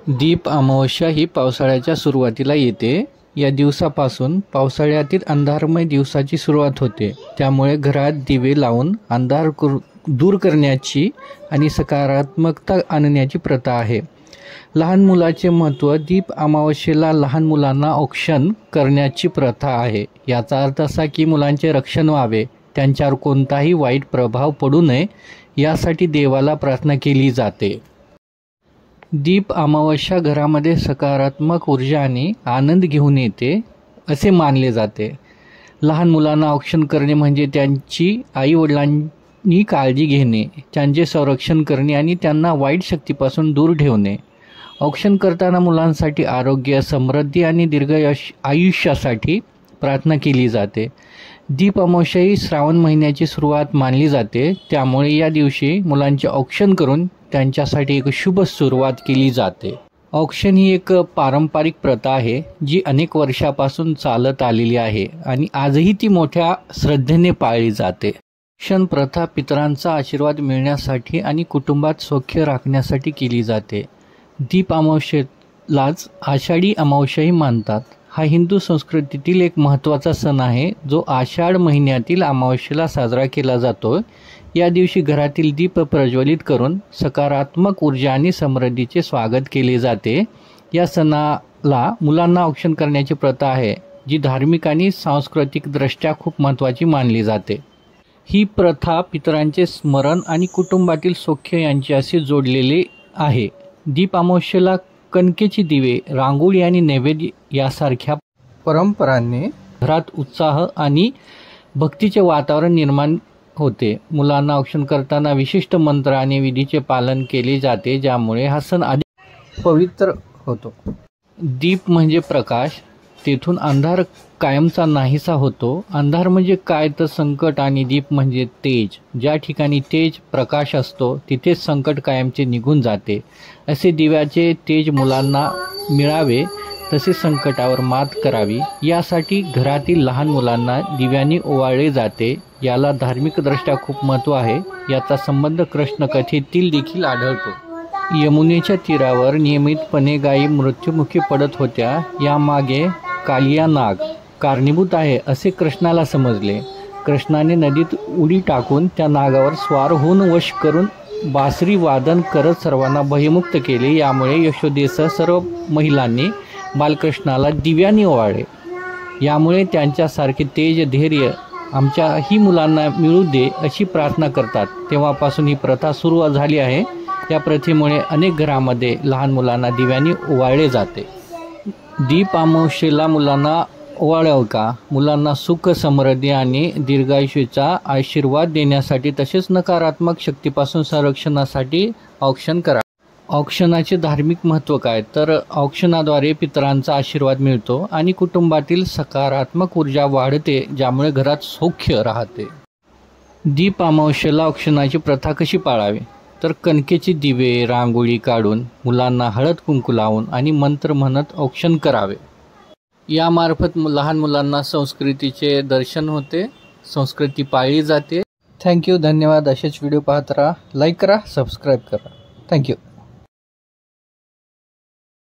दीप अमावस्या ही पावसाळ्याच्या सुरुवातीला येते. या दिवसापासून पावसाळ्यातील अंधारमय दिवसाची सुरुवात होते. त्यामुळे घरात दिवे लावून अंधार दूर करण्याची आणि सकारात्मकता आणण्याची प्रथा आहे. लहान मुलाचे महत्त्व. दीप अमावस्येला लहान मुलांना औक्षण करण्याची प्रथा आहे. याचा अर्थ असा की मुलांचे रक्षण व्हावे, त्यांच्यावर कोणताही वाईट प्रभाव पडू नये यासाठी देवाला प्रार्थना केली जाते. दीप अमावस्या घरामध्ये सकारात्मक ऊर्जा आणि आनंद घेऊन येते असे मानले जाते. लहान मुलांना औक्षण करणे म्हणजे त्यांची आईवडिलांनी काळजी घेणे, त्यांचे संरक्षण करणे आणि त्यांना वाईट शक्तीपासून दूर ठेवणे. औक्षण करताना मुलांसाठी आरोग्य, समृद्धी आणि दीर्घ आयुष्यासाठी प्रार्थना केली जाते. दीप अमावस्या ही श्रावण महिन्याची सुरुवात मानली जाते. त्यामुळे या दिवशी मुलांचे औक्षण करून त्यांच्यासाठी एक शुभ सुरुवात केली जाते. औक्षण ही एक पारंपरिक प्रथा आहे जी अनेक वर्षापासून चालत आलेली आहे आणि आजही ती मोठ्या श्रद्धेने पाळली जाते. औक्षण प्रथा पितरांचा आशीर्वाद मिळण्यासाठी आणि कुटुंबात सौख्य राखण्यासाठी केली जाते. दीप अमावस्येलाच आषाढी अमावस्याही मानतात. हा हिंदू संस्कृतीतील एक महत्त्वाचा सण आहे जो आषाढ महिन्यातील अमावस्येला साजरा केला जातो. या दिवशी घरातील दीप प्रज्वलित करून सकारात्मक ऊर्जा आणि समृद्धीचे स्वागत केले जाते. या सणाला मुलांना औक्षण करण्याची प्रथा आहे जी धार्मिक आणि सांस्कृतिकदृष्ट्या खूप महत्त्वाची मानली जाते. ही प्रथा पितरांचे स्मरण आणि कुटुंबातील सौख्य यांच्याशी जोडलेली आहे. दीप अमावस्येला कणकेची दिवे, रांगोळी आणि नैवेद्य यासारख्या परंपरांनी घरात उत्साह आणि भक्तीचे वातावरण निर्माण होते. मुलांना औक्षण करताना विशिष्ट मंत्र आणि विधीचे पालन केले जाते ज्यामुळे हा सण अधिक पवित्र होतो. दीप म्हणजे प्रकाश, तेथून अंधार कायमचा नाहीसा होतो. अंधार म्हणजे काय तर संकट आणि दीप म्हणजे तेज. ज्या ठिकाणी तेज प्रकाश असतो तिथेच संकट कायमचे निघून जाते. असे दिव्याचे तेज मुलांना मिळावे तसे संकटावर मात करावी यासाठी घरातील लहान मुलांना दिव्यांनी ओवाळले जाते. याला धार्मिकदृष्ट्या खूप महत्त्व आहे. याचा संबंध कृष्ण कथेतील देखील आढळतो. यमुनेच्या तीरावर नियमितपणे गायी मृत्युमुखी पडत होत्या. यामागे कालिया नाग कारणीभूत आहे असे कृष्णाला समजले. कृष्णाने नदीत उडी टाकून त्या नागावर स्वार होऊन वश करून बासरी वादन करत सर्वांना भयमुक्त केले. यामुळे यशोदेसह सर्व महिलांनी बालकृष्णाला दिव्यांनी ओवाळले. यामुळे त्यांच्यासारखे तेज धैर्य आमच्याही मुलांना मिळू दे अशी प्रार्थना करतात. तेव्हापासून ही प्रथा सुरू झाली आहे. या प्रथेमुळे अनेक घरामध्ये लहान मुलांना दिव्यांनी ओवाळले जाते. दीप अमावस्येला मुलांना ओवाळावं का? मुलांना सुख, समृद्धी आणि दीर्घायुष्याचा आशीर्वाद देण्यासाठी तसेच नकारात्मक शक्तीपासून संरक्षणासाठी औक्षण करा. औक्षणाचे धार्मिक महत्त्व काय? तर औक्षणाद्वारे पितरांचा आशीर्वाद मिळतो आणि कुटुंबातील सकारात्मक ऊर्जा वाढते ज्यामुळे घरात सौख्य राहते. दीप अमावस्येला औक्षणाची प्रथा कशी पाळावी? तर कणकेची दिवे, रांगोळी काढून मुलांना हळद कुंकू लावून आणि मंत्र म्हणत औक्षण करावे. यामार्फत लहान मुलांना संस्कृतीचे दर्शन होते, संस्कृती पाळली जाते. थँक्यू, धन्यवाद. असेच व्हिडिओ पाहत राहा, लाईक करा, सबस्क्राईब करा. थँक्यू.